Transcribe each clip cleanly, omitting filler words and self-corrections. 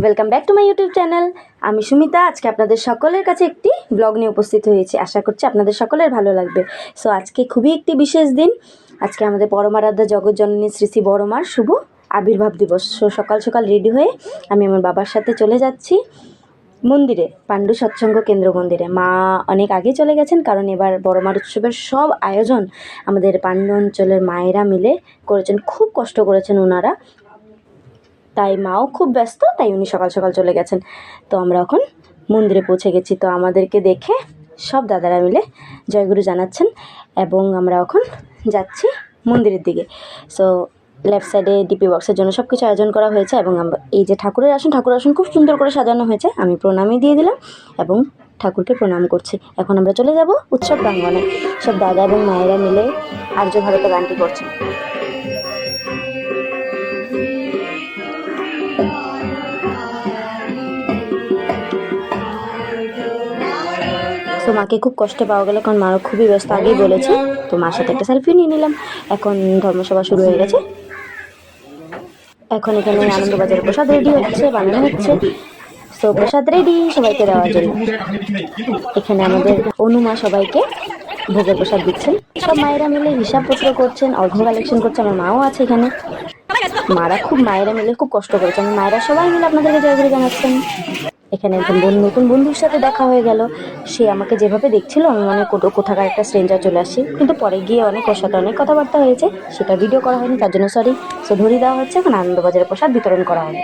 Welcome back to my YouTube channel. আমি সুমিতা। আজকে আপনাদের সকলের কাছে একটি ব্লগ নিয়ে উপস্থিত হয়েছি। আশা করছি আপনাদের সকলের ভালো লাগবে। সো আজকে খুবই একটি বিশেষ দিন। আজকে আমাদের পরমারাধ্যা জগৎজননী শ্রী শ্রী বড় মার শুভ আবির্ভাব দিবস। সো সকাল সকাল রেডি হয়ে আমি আমার বাবার সাথে চলে যাচ্ছি মন্দিরে, পাণ্ডু সৎসঙ্গ কেন্দ্র মন্দিরে। মা অনেক আগে চলে গেছেন, কারণ এবার বড় মার উৎসবের সব আয়োজন আমাদের পাণ্ডু অঞ্চলের মায়েরা মিলে করেছেন। খুব কষ্ট করেছেন ওনারা, তাই মাও খুব ব্যস্ত, তাই উনি সকাল সকাল চলে গেছেন। তো আমরা এখন মন্দিরে পৌঁছে গেছি। তো আমাদেরকে দেখে সব দাদারা মিলে জয়গুরু জানাচ্ছেন এবং আমরা এখন যাচ্ছি মন্দিরের দিকে। সো লেফট সাইডে ডিপি বক্সের জন্য সব কিছু আয়োজন করা হয়েছে এবং আমরা এই যে ঠাকুরের আসন খুব সুন্দর করে সাজানো হয়েছে। আমি প্রণামই দিয়ে দিলাম এবং ঠাকুরকে প্রণাম করছি। এখন আমরা চলে যাব উৎসব প্রাঙ্গণে। সব দাদা এবং মায়েরা মিলে আর্য ভারত গানটি করছে। তো মাকে খুব কষ্টে পাওয়া গেল, কারণ মারও খুবই ব্যস্ত, আগেই বলেছে। তো মার সাথে একটা সেলফি নিয়ে নিলাম। এখন ধর্মসভা শুরু হয়ে গেছে। এখন এখানে আনন্দবাজারের প্রসাদ রেডি হচ্ছে, বানানো হচ্ছে। তো প্রসাদ রেডি সবাইকে দেওয়ার জন্য। এখানে আমাদের অনুমা সবাইকে ভোগের প্রসাদ দিচ্ছেন। সব মায়েরা মিলে হিসাবপত্র করছেন, অর্ঘ্য কালেকশন করছে। আমার মাও আছে এখানে। মায়েরা মিলে খুব কষ্ট করেছেন। মায়েরা সবাই মিলে আপনাদেরকে জয়গুরু জানাচ্ছেন। এখানে একজন নতুন বন্ধুর সাথে দেখা হয়ে গেল। সে আমাকে যেভাবে দেখছিল আমি মনে কোথাকার একটা স্ট্রেঞ্জার চলে আসছি, কিন্তু পরে গিয়ে ওর সাথে অনেক কথাবার্তা হয়েছে, সেটা ভিডিও করা হয়নি, তার জন্য সরি। সো ধরিয়ে দেওয়া হচ্ছে, এখন আনন্দবাজারের প্রসাদ বিতরণ করা হবে।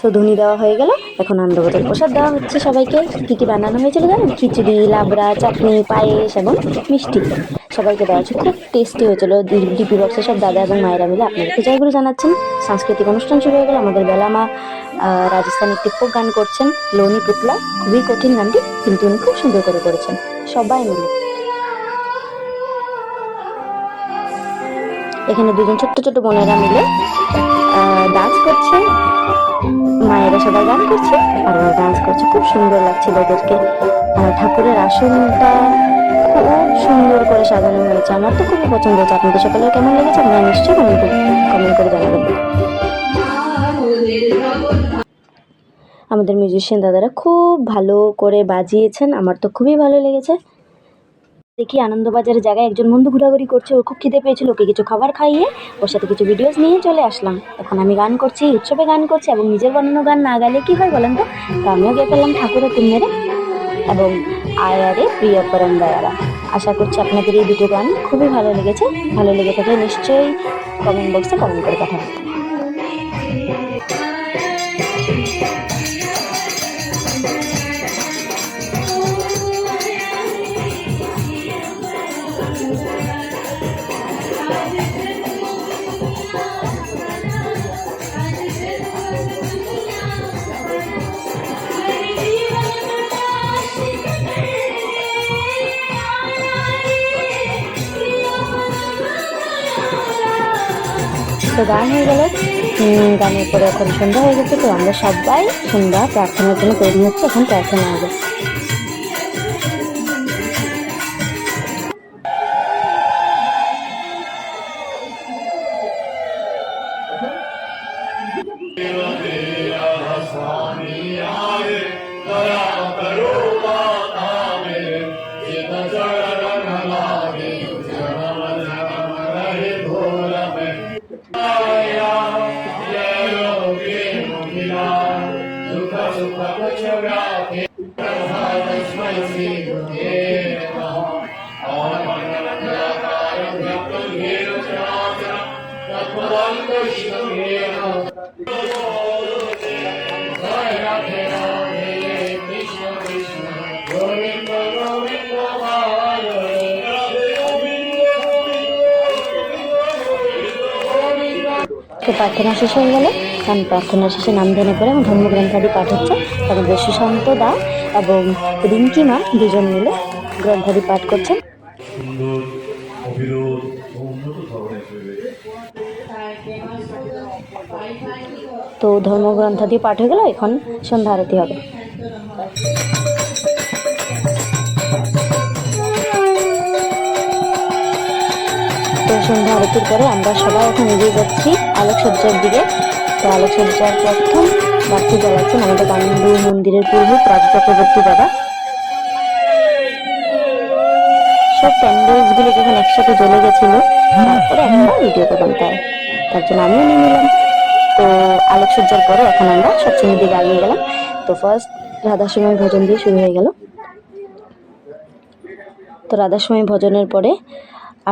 সো ধনি দেওয়া হয়ে গেল, এখন আনন্দবাজার প্রসাদ দেওয়া হচ্ছে সবাইকে। কী কী বানানো হয়েছিল জানেন? খিচুড়ি, লাবড়া, চাটনি, পায়েস এবং মিষ্টি সবাইকে দেওয়া হচ্ছে। খুব টেস্টি হয়েছিল। ডিপি বক্সে সব দাদা এবং মায়েরা মিলে আপনাদেরকে জয়গুরু জানাচ্ছেন। সাংস্কৃতিক অনুষ্ঠান শুরু হয়ে গেল। আমাদের বেলামা রাজস্থানি একটি ফোক গান করছেন, লোনি পুতলা। খুবই কঠিন গানটি, কিন্তু উনি খুব সুন্দর করে করেছেন সবাই মিলে। এখানে দুজন ছোট্ট ছোট্ট বোনেরা মিলে ডান্স করছে। মায়েরা সবাই গান করছে আর ওরা ডান্স করছে। খুব সুন্দর লাগছিল ওদেরকে। ঠাকুরের আসনটা খুব সুন্দর করে সাজানো হয়েছে। আমার তো খুবই পছন্দ হয়েছে। আপনাদের সকলের কেমন লেগেছে আপনারা নিশ্চয়ই কমেন্ট করে জানাবেন। আমাদের মিউজিশিয়ান দাদারা খুব ভালো করে বাজিয়েছেন, আমার তো খুবই ভালো লেগেছে। দেখি আনন্দবাজারের জায়গায় একজন বন্ধু ঘোরাঘুরি করছে, ওর খুব খিদে পেয়েছিল, ওকে কিছু খাবার খাইয়ে ওর সাথে কিছু ভিডিওস নিয়ে চলে আসলাম। এখন আমি গান করছি, উৎসবে গান করছি, এবং নিজের বানানো গান না গাইলে কি হয় বলেন তো? আমিও গেয়ে ফেললাম ঠাকুরের তিন্মেরে এবং আয়ারে প্রিয় পরম দয়ারা। আশা করছি আপনাদের এই দুটো গান খুবই ভালো লেগেছে। ভালো লেগে থাকলে নিশ্চয়ই কমেন্ট বক্সে কমেন্ট করে পাঠাবেন। তো গান হয়ে গেল। গানের পরে এখন সন্ধ্যা হয়ে গেছে। তো আমরা সবাই সন্ধ্যা প্রার্থনার জন্য তৈরি হচ্ছে। এখন প্রার্থনা হবে। তো প্রার্থনা শেষ হয়ে গেল। কারণ প্রার্থনা শেষে নাম ধ্যানে পরে এবং ধর্মগ্রন্থাদি পাঠ হচ্ছে। আমাদের সুশান্ত দা এবং রিঙ্কি মা দুজন মিলে গ্রন্থাদি পাঠ করছেন। তো ধর্মগ্রন্থাদি পাঠ হয়ে গেল। এখন সন্ধ্যা আরতি হবে। সন্ধ্যা আরতির পরে আমরা সবাই এখন এগিয়ে যাচ্ছি আলোকসজ্জার দিকে। তো আলোকসজ্জার প্রথম বাতি জ্বালাচ্ছেন আমাদের গান্ধু মন্দিরের পুরোহিত রাজ চক্রবর্তী বাবা। সব প্যান্ডেলস গুলো যখন একসাথে জ্বলে গেছিল তারপরে একটা ভিডিও করলাম, তার জন্য আমিও নিয়ে নিলাম। তো আলোকসজ্জার পরে এখন আমরা সপ্তমীর দিকে আগিয়ে গেলাম। তো ফার্স্ট রাধার সময় ভজন দিয়ে শুরু হয়ে গেল। তো রাধার সময় ভজনের পরে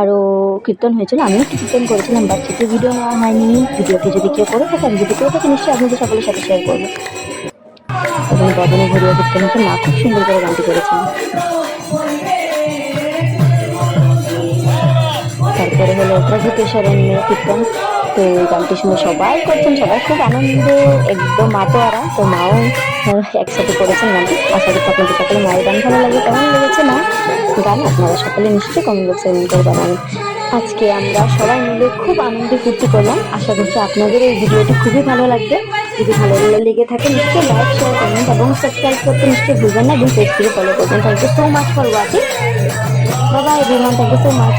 আরও কীর্তন হয়েছিল, আমিও একটু কীর্তন করেছিলাম, বাট সেটি ভিডিও নেওয়া হয়নি। ভিডিওটি যদি কেউ করে থাকে, আমি যদি কেউ থাকে নিশ্চয়ই আপনাদের সকলের সাথে শেয়ার করবো। এবং ভজনে ঘুরিয়ে কীর্তন হচ্ছে, মা খুব সুন্দর করে গানটি করেছেন। তারপরে হলো প্রভূত শরণ্যের কীর্তন। তো গানটি শুনে সবাই করছেন, সবাই খুব আনন্দে একদম মাতোয়ারা। তো মাও একসাথে করেছেন গানটি। আশা করছি আপনাদের সকলে মায়ের গান ভালো লাগে। কেমন লেগেছে না গান আপনারা সকলে নিশ্চয়ই কমেন্ট বক্সে কমেন্ট করে জানাবেন। আজকে আমরা সবাই মিলে খুব আনন্দে ফুর্তি করলাম। আশা করছি আপনাদের এই ভিডিওটি খুবই ভালো লাগবে। যদি ভালো লেগে থাকে নিশ্চয়ই লাইক, শেয়ার, কমেন্ট এবং সাবস্ক্রাইব করতে নিশ্চয়ই ভুলবেন না এবং পেজটিকে ফলো করবেন। Thank you so much for watching. Bye bye everyone, thank you so much.